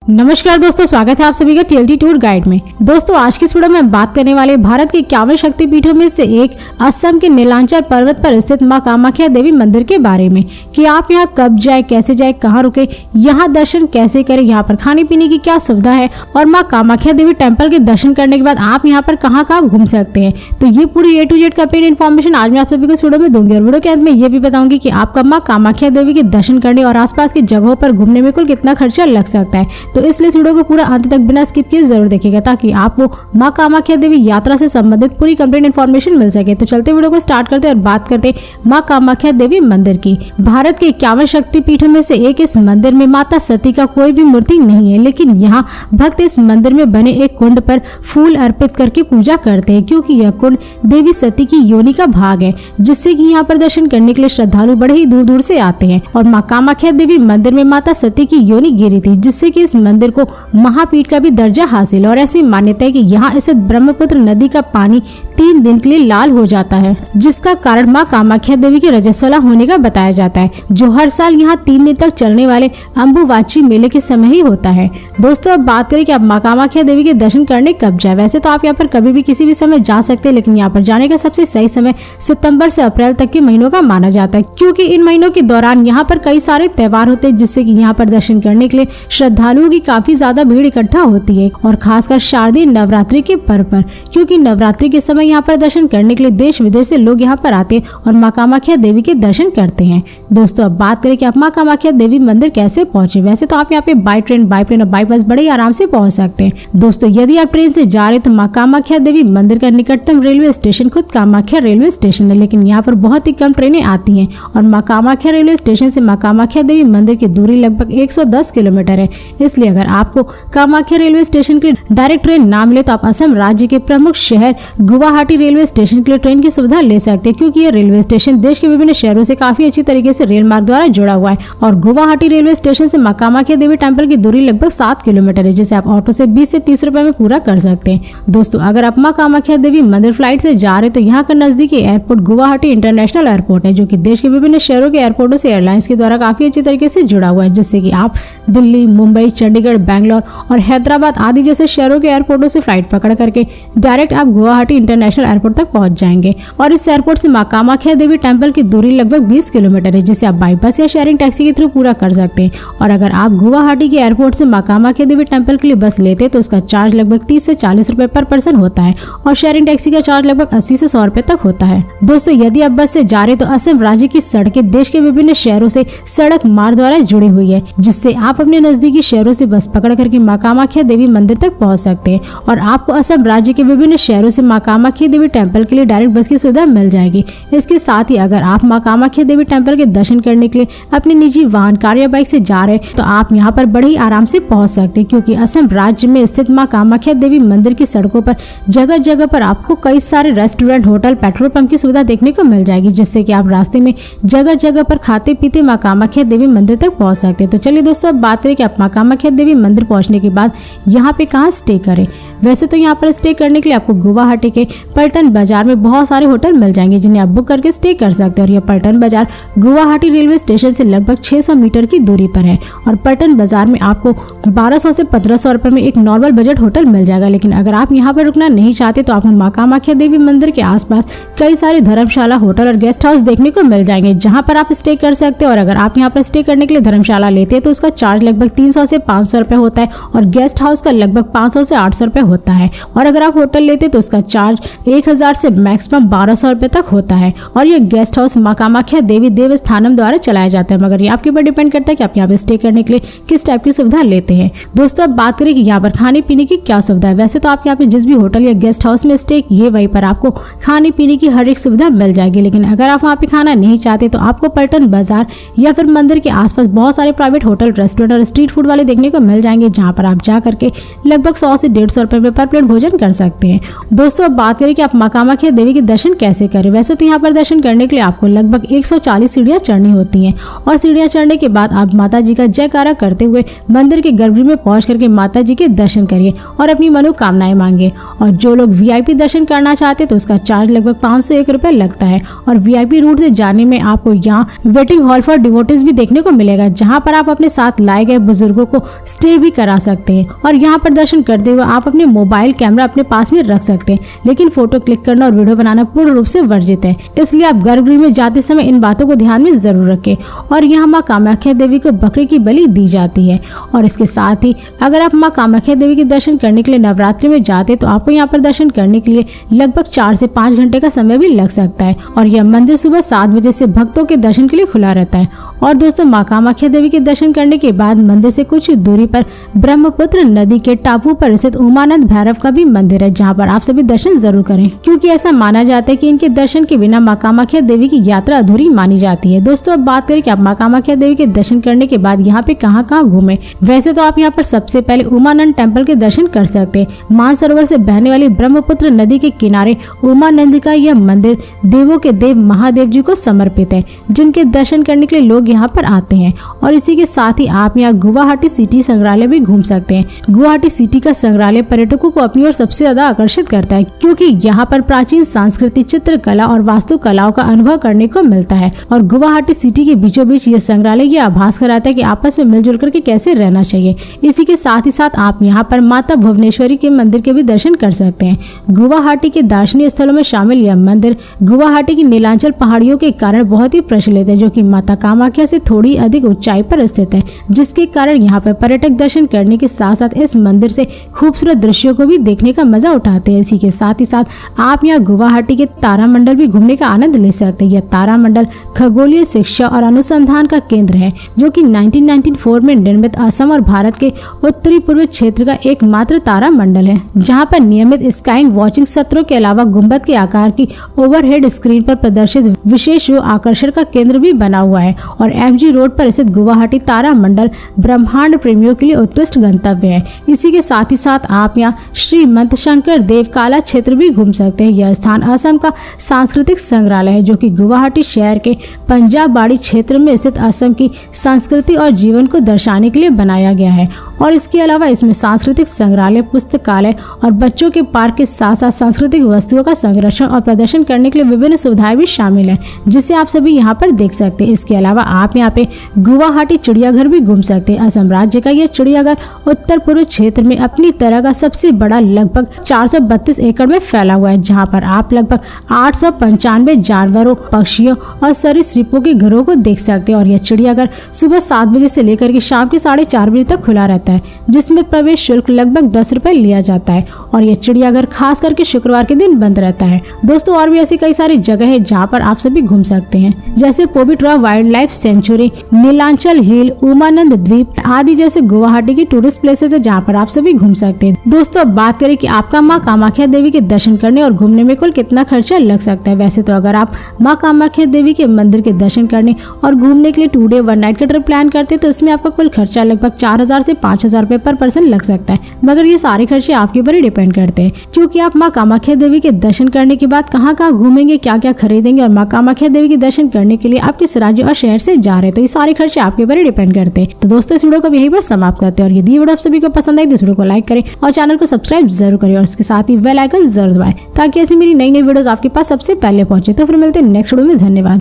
नमस्कार दोस्तों, स्वागत है आप सभी का TLT टूर गाइड में। दोस्तों आज की इस वीडियो में बात करने वाले भारत के 51 शक्तिपीठों में से एक असम के नीलांचल पर्वत पर स्थित मां कामाख्या देवी मंदिर के बारे में कि आप यहां कब जाए, कैसे जाए, कहां रुके, यहां दर्शन कैसे करें, यहां पर खाने पीने की क्या सुविधा है और मां कामाख्या देवी टेम्पल के दर्शन करने के बाद आप यहाँ पर कहाँ घूम सकते हैं। तो ये पूरी A to Z complete information आज मैं आप सभी को इस वीडियो में दूंगी और वीडियो के अंत में ये भी बताऊंगी कि आपका मां कामाख्या देवी के दर्शन करने और आसपास की जगहों पर घूमने में कुल कितना खर्चा लग सकता है। तो इसलिए इस वीडियो को पूरा अंत तक बिना स्किप किए जरूर देखिएगा ताकि आपको मां कामाख्या देवी यात्रा से संबंधित पूरी कंप्लीट इन्फॉर्मेशन मिल सके। तो चलते वीडियो को स्टार्ट करते हैं और बात करते हैं मां कामाख्या देवी मंदिर की। भारत के 51 शक्तिपीठों में से एक इस मंदिर में माता सती का कोई भी मूर्ति नहीं है, लेकिन यहाँ भक्त इस मंदिर में बने एक कुंड पर फूल अर्पित करके पूजा करते हैं क्योंकि यह कुंड देवी सती की योनि का भाग है, जिससे कि यहाँ पर दर्शन करने के लिए श्रद्धालु बड़े ही दूर दूर से आते हैं। और मां कामाख्या देवी मंदिर में माता सती की योनि गिरी थी, जिससे कि इस मंदिर को महापीठ का भी दर्जा हासिल। और ऐसी मान्यता है कि यहाँ स्थित ब्रह्मपुत्र नदी का पानी 3 दिन के लिए लाल हो जाता है, जिसका कारण मां कामाख्या देवी के रजस्वला होने का बताया जाता है, जो हर साल यहाँ 3 दिन तक चलने वाले अम्बुवाची मेले के समय ही होता है। दोस्तों अब बात करें कि आप मां कामाख्या देवी के दर्शन करने कब जाए। वैसे तो आप यहाँ पर कभी भी किसी भी समय जा सकते हैं, लेकिन यहाँ पर जाने का सबसे सही समय सितंबर से अप्रैल तक के महीनों का माना जाता है, क्योंकि इन महीनों के दौरान यहाँ पर कई सारे त्योहार होते हैं, जिससे कि यहाँ पर दर्शन करने के लिए श्रद्धालुओं की काफी ज्यादा भीड़ इकट्ठा होती है। और खासकर शारदीय नवरात्रि के पर्व पर, क्योंकि नवरात्रि के समय यहाँ पर दर्शन करने के लिए देश विदेश से लोग यहाँ पर आते हैं और मां कामाख्या देवी के दर्शन करते हैं। दोस्तों अब बात करें कि आप मां कामाख्या देवी मंदिर कैसे पहुंचे। वैसे तो आप यहाँ पे बाई ट्रेन, बाई प्लेन और बाई बस बड़े आराम से पहुंच सकते हैं। दोस्तों यदि आप ट्रेन से जा रहे तो मां कामाख्या देवी मंदिर का निकटतम रेलवे स्टेशन खुद कामाख्या रेलवे स्टेशन है, लेकिन यहाँ पर बहुत ही कम ट्रेनें आती हैं और मां कामाख्या रेलवे स्टेशन से मां कामाख्या देवी मंदिर की दूरी लगभग 110 किलोमीटर है। इसलिए अगर आपको कामाख्या रेलवे स्टेशन की डायरेक्ट ट्रेन ना मिले तो आप असम राज्य के प्रमुख शहर गुवाहाटी रेलवे स्टेशन के लिए ट्रेन की सुविधा ले सकते हैं, क्योंकि यह रेलवे स्टेशन देश के विभिन्न शहरों से काफी अच्छी तरीके से रेल मार्ग द्वारा जुड़ा हुआ है। और गुवाहाटी रेलवे स्टेशन से मां कामाख्या देवी टेम्पल की दूरी लगभग 7 किलोमीटर है, जिसे आप ऑटो से 20 से 30 रुपए में पूरा कर सकते हैं। दोस्तों अगर आप मां कामाख्या देवी मंदिर फ्लाइट से जा रहे तो यहाँ का नजदीकी एयरपोर्ट गुवाहाटी इंटरनेशनल एयरपोर्ट है, जो कि देश के विभिन्न शहरों के एयरपोर्टों से एयरलाइंस के द्वारा काफी अच्छी तरीके से जुड़ा हुआ है, जिससे कि आप दिल्ली, मुंबई, चंडीगढ़, बैंगलोर और हैदराबाद आदि जैसे शहरों के एयरपोर्टों से फ्लाइट पकड़ करके डायरेक्ट आप गुवाहाटी इंटरनेशनल एयरपोर्ट तक पहुंच जाएंगे। और इस एयरपोर्ट से मां कामाख्या देवी टेम्पल की दूरी लगभग 20 किलोमीटर है, जिसे आप बाई बस या शेयरिंग टैक्सी के थ्रू पूरा कर सकते हैं। और अगर आप गुवाहाटी के एयरपोर्ट से मां कामाख्या देवी टेम्पल के लिए बस लेते हैं तो उसका चार्ज लगभग 30 से 40 रुपए पर पर्सन होता है और शेयरिंग टैक्सी का चार्ज लगभग 80 से 100 रुपए तक होता है। दोस्तों यदि आप बस से जा रहे तो असम राज्य की सड़कें देश के विभिन्न शहरों से सड़क मार्ग द्वारा जुड़ी हुई है, जिससे आप अपने नजदीकी शहरों से बस पकड़ करके मां कामाख्या देवी मंदिर तक पहुंच सकते हैं। और आपको असम राज्य के विभिन्न शहरों से मां कामाख्या देवी टेम्पल के लिए डायरेक्ट बस की सुविधा मिल जाएगी। इसके साथ ही अगर आप मां कामाख्या देवी टेम्पल के दर्शन करने के लिए अपने निजी वाहन, कार या बाइक से जा रहे हैं तो आप यहाँ पर बड़े ही आराम से पहुंच सकते हैं, क्योंकि असम राज्य में स्थित मां कामाख्या देवी मंदिर की सड़कों पर जगह जगह पर आपको कई सारे रेस्टोरेंट, होटल, पेट्रोल पंप की सुविधा देखने को मिल जाएगी, जिससे कि आप रास्ते में जगह जगह पर खाते पीते मां कामाख्या देवी मंदिर तक पहुंच सकते हैं। तो चलिए दोस्तों अब बात करें कि आप मां कामाख्या देवी मंदिर पहुंचने के बाद यहाँ पे कहाँ स्टे करें। वैसे तो यहाँ पर स्टे करने के लिए आपको गुवाहाटी के पलटन बाजार में बहुत सारे होटल मिल जाएंगे, जिन्हें आप बुक करके स्टे कर सकते हैं। और यह पलटन बाजार गुवाहाटी रेलवे स्टेशन से लगभग 600 मीटर की दूरी पर है और पलटन बाजार में आपको 1200 से 1500 रुपए में एक नॉर्मल बजट होटल मिल जाएगा। लेकिन अगर आप यहाँ पर रुकना नहीं चाहते तो आपको मां कामाख्या देवी मंदिर के आसपास कई सारे धर्मशाला, होटल और गेस्ट हाउस देखने को मिल जाएंगे, जहाँ पर आप स्टे कर सकते हैं। और अगर आप यहाँ पर स्टे करने के लिए धर्मशाला लेते हैं तो उसका चार्ज लगभग 300 से 500 रुपए होता है और गेस्ट हाउस का लगभग 500 से 800 रुपए होता है। और अगर आप होटल लेते तो उसका चार्ज 1000 से मैक्सिमम 1200 रुपए तक होता है। और ये गेस्ट हाउस मां कामाख्या देवी देवस्थानम द्वारा चलाया जाता है, मगर ये आपके ऊपर डिपेंड करता है कि आप यहाँ पे स्टे करने के लिए किस टाइप की सुविधा लेते हैं। दोस्तों अब बात करें कि यहाँ पर खाने पीने की क्या सुविधा है। वैसे तो आप यहाँ पे जिस भी होटल या गेस्ट हाउस में स्टे किए वहीं पर आपको खाने पीने की हर एक सुविधा मिल जाएगी, लेकिन अगर आप वहाँ पे खाना नहीं चाहते तो आपको पलटन बाजार या फिर मंदिर के आसपास बहुत सारे प्राइवेट होटल, रेस्टोरेंट और स्ट्रीट फूड वाले देखने को मिल जाएंगे, जहाँ पर आप जा करके लगभग 100 से 150 पे पेपर प्लेट भोजन कर सकते हैं। दोस्तों अब बात करें कि आप मां कामाख्या देवी के दर्शन कैसे करें। वैसे तो यहाँ पर दर्शन करने के लिए आपको लगभग 140 सीढ़ियां चढ़नी होती हैं और सीढ़ियां चढ़ने के बाद आप माता जी का जयकारा करते हुए मंदिर के गर्भगृह में पहुंच करके माता जी के दर्शन करिए और अपनी मनोकामनाएं मांगिए। और जो लोग VIP दर्शन करना चाहते हैं तो उसका चार्ज लगभग 501 रुपए लगता है। और VIP रूट से जाने में आपको यहाँ वेटिंग हॉल फॉर डिवोटीज भी देखने को मिलेगा, जहाँ पर आप अपने साथ लाए गए बुजुर्गों को स्टे भी करा सकते हैं। और यहाँ पर दर्शन करते हुए आप अपने मोबाइल कैमरा अपने पास में रख सकते हैं, लेकिन फोटो क्लिक करना और वीडियो बनाना पूर्ण रूप से वर्जित है, इसलिए आप गर्भगृह में जाते समय इन बातों को ध्यान में जरूर रखें। और यहाँ माँ कामाख्या देवी को बकरे की बलि दी जाती है। और इसके साथ ही अगर आप माँ कामाख्या देवी के दर्शन करने के लिए नवरात्रि में जाते तो आपको यहाँ पर दर्शन करने के लिए लगभग 4 से 5 घंटे का समय भी लग सकता है। और यह मंदिर सुबह 7 बजे से भक्तों के दर्शन के लिए खुला रहता है। और दोस्तों माँ कामाख्या देवी के दर्शन करने के बाद मंदिर से कुछ दूरी पर ब्रह्मपुत्र नदी के टापू पर स्थित उमानंद भैरव का भी मंदिर है, जहाँ पर आप सभी दर्शन जरूर करें, क्योंकि ऐसा माना जाता है कि इनके दर्शन के बिना माँ कामाख्या देवी की यात्रा अधूरी मानी जाती है। दोस्तों अब बात करें कि आप माँ कामाख्या देवी के दर्शन करने के बाद यहाँ पे कहाँ घूमे। वैसे तो आप यहाँ पर सबसे पहले उमानंद टेम्पल के दर्शन कर सकते हैं। मानसरोवर से बहने वाली ब्रह्मपुत्र नदी के किनारे उमानंद का यह मंदिर देवों के देव महादेव जी को समर्पित है, जिनके दर्शन करने के लिए लोग यहाँ पर आते हैं। और इसी के साथ ही आप यहाँ गुवाहाटी सिटी संग्रहालय भी घूम सकते हैं। गुवाहाटी सिटी का संग्रहालय पर्यटकों को अपनी ओर सबसे ज्यादा आकर्षित करता है, क्योंकि यहाँ पर प्राचीन संस्कृति, चित्रकला और वास्तुकलाओं का अनुभव करने को मिलता है। और गुवाहाटी सिटी के बीचों बीच ये संग्रहालय ये आभास कराता है कि आपस में मिलजुल करके कैसे रहना चाहिए। इसी के साथ ही साथ आप यहाँ पर माता भुवनेश्वरी के मंदिर के भी दर्शन कर सकते हैं। गुवाहाटी के दार्शनिक स्थलों में शामिल यह मंदिर गुवाहाटी की नीलांचल पहाड़ियों के कारण बहुत ही प्रचलित है, जो कि माता कामाख्या से थोड़ी अधिक ऊंचाई पर स्थित है, जिसके कारण यहाँ पर पर्यटक दर्शन करने के साथ साथ इस मंदिर से खूबसूरत दृश्यों को भी देखने का मजा उठाते हैं। इसी के साथ ही साथ आप यहाँ गुवाहाटी के तारामंडल भी घूमने का आनंद ले सकते हैं। यह तारामंडल खगोलीय शिक्षा और अनुसंधान का केंद्र है, जो कि 1994 में निर्मित असम और भारत के उत्तरी पूर्वी क्षेत्र का एकमात्र तारामंडल है, जहाँ पर नियमित स्काइंग वॉचिंग सत्रों के अलावा गुंबद के आकार की ओवरहेड स्क्रीन पर प्रदर्शित विशेष आकर्षण का केंद्र भी बना हुआ है। और MG रोड पर स्थित गुवाहाटी तारामंडल ब्रह्मांड प्रेमियों के लिए उत्कृष्ट गंतव्य है। इसी के साथ ही साथ आप यहाँ श्रीमंत शंकर देव काला क्षेत्र भी घूम सकते हैं। यह स्थान असम का सांस्कृतिक संग्रहालय है, जो कि गुवाहाटी शहर के पंजाब बाड़ी क्षेत्र में स्थित असम की संस्कृति और जीवन को दर्शाने के लिए बनाया गया है। और इसके अलावा इसमें सांस्कृतिक संग्रहालय, पुस्तकालय और बच्चों के पार्क के साथ साथ सांस्कृतिक वस्तुओं का संरक्षण और प्रदर्शन करने के लिए विभिन्न सुविधाएं भी शामिल है, जिसे आप सभी यहाँ पर देख सकते हैं। इसके अलावा आप यहाँ पे गुवाहाटी चिड़ियाघर भी घूम सकते हैं। असम राज्य का यह चिड़ियाघर उत्तर पूर्व क्षेत्र में अपनी तरह का सबसे बड़ा लगभग 432 एकड़ में फैला हुआ है, जहाँ पर आप लगभग 895 जानवरों, पक्षियों और सरीसृपों के घरों को देख सकते हैं। और यह चिड़ियाघर सुबह 7 बजे से लेकर के शाम के 4:30 बजे तक खुला रहता है, जिसमें प्रवेश शुल्क लगभग 10 रुपए लिया जाता है। और यह चिड़ियाघर खास करके शुक्रवार के दिन बंद रहता है। दोस्तों और भी ऐसी कई सारी जगह है जहाँ पर आप सभी घूम सकते हैं, जैसे पोबिट्रा वाइल्ड लाइफ सेंचुरी, नीलांचल हिल, उमानंद द्वीप आदि जैसे गुवाहाटी की टूरिस्ट प्लेसेस है, जहाँ पर आप सभी घूम सकते हैं। दोस्तों अब बात करें कि आपका माँ कामाख्या देवी के दर्शन करने और घूमने में कुल कितना खर्चा लग सकता है। वैसे तो अगर आप माँ कामाख्या देवी के मंदिर के दर्शन करने और घूमने के लिए 2 डे 1 नाइट का ट्रिप प्लान करते हैं, तो इसमें आपका कुल खर्चा लगभग 4000 से 5000 रुपए पर पर्सन लग सकता है। मगर ये सारे खर्चे आपके ऊपर ही डिपेंड करते हैं, क्योंकि आप माँ कामाख्या देवी के दर्शन करने के बाद कहाँ घूमेंगे, क्या क्या खरीदेंगे और माँ कामाख्या देवी के दर्शन करने के लिए आप किस राज्य और शहर से जा रहे हैं, तो ये सारे खर्चे आपके ऊपर ही डिपेंड करते हैं। तो दोस्तों इस वीडियो को यहीं पर समाप्त करते हैं। और यदि वीडियो आप सभी को पसंद आई तो इस वीडियो को लाइक करें और चैनल को सब्सक्राइब जरूर करें और इसके साथ ही बेल आइकन जरूर दबाएं, ताकि ऐसी मेरी नई वीडियोस आपके पास सबसे पहले पहुंचे। तो फिर मिलते हैं नेक्स्ट वीडियो में। धन्यवाद।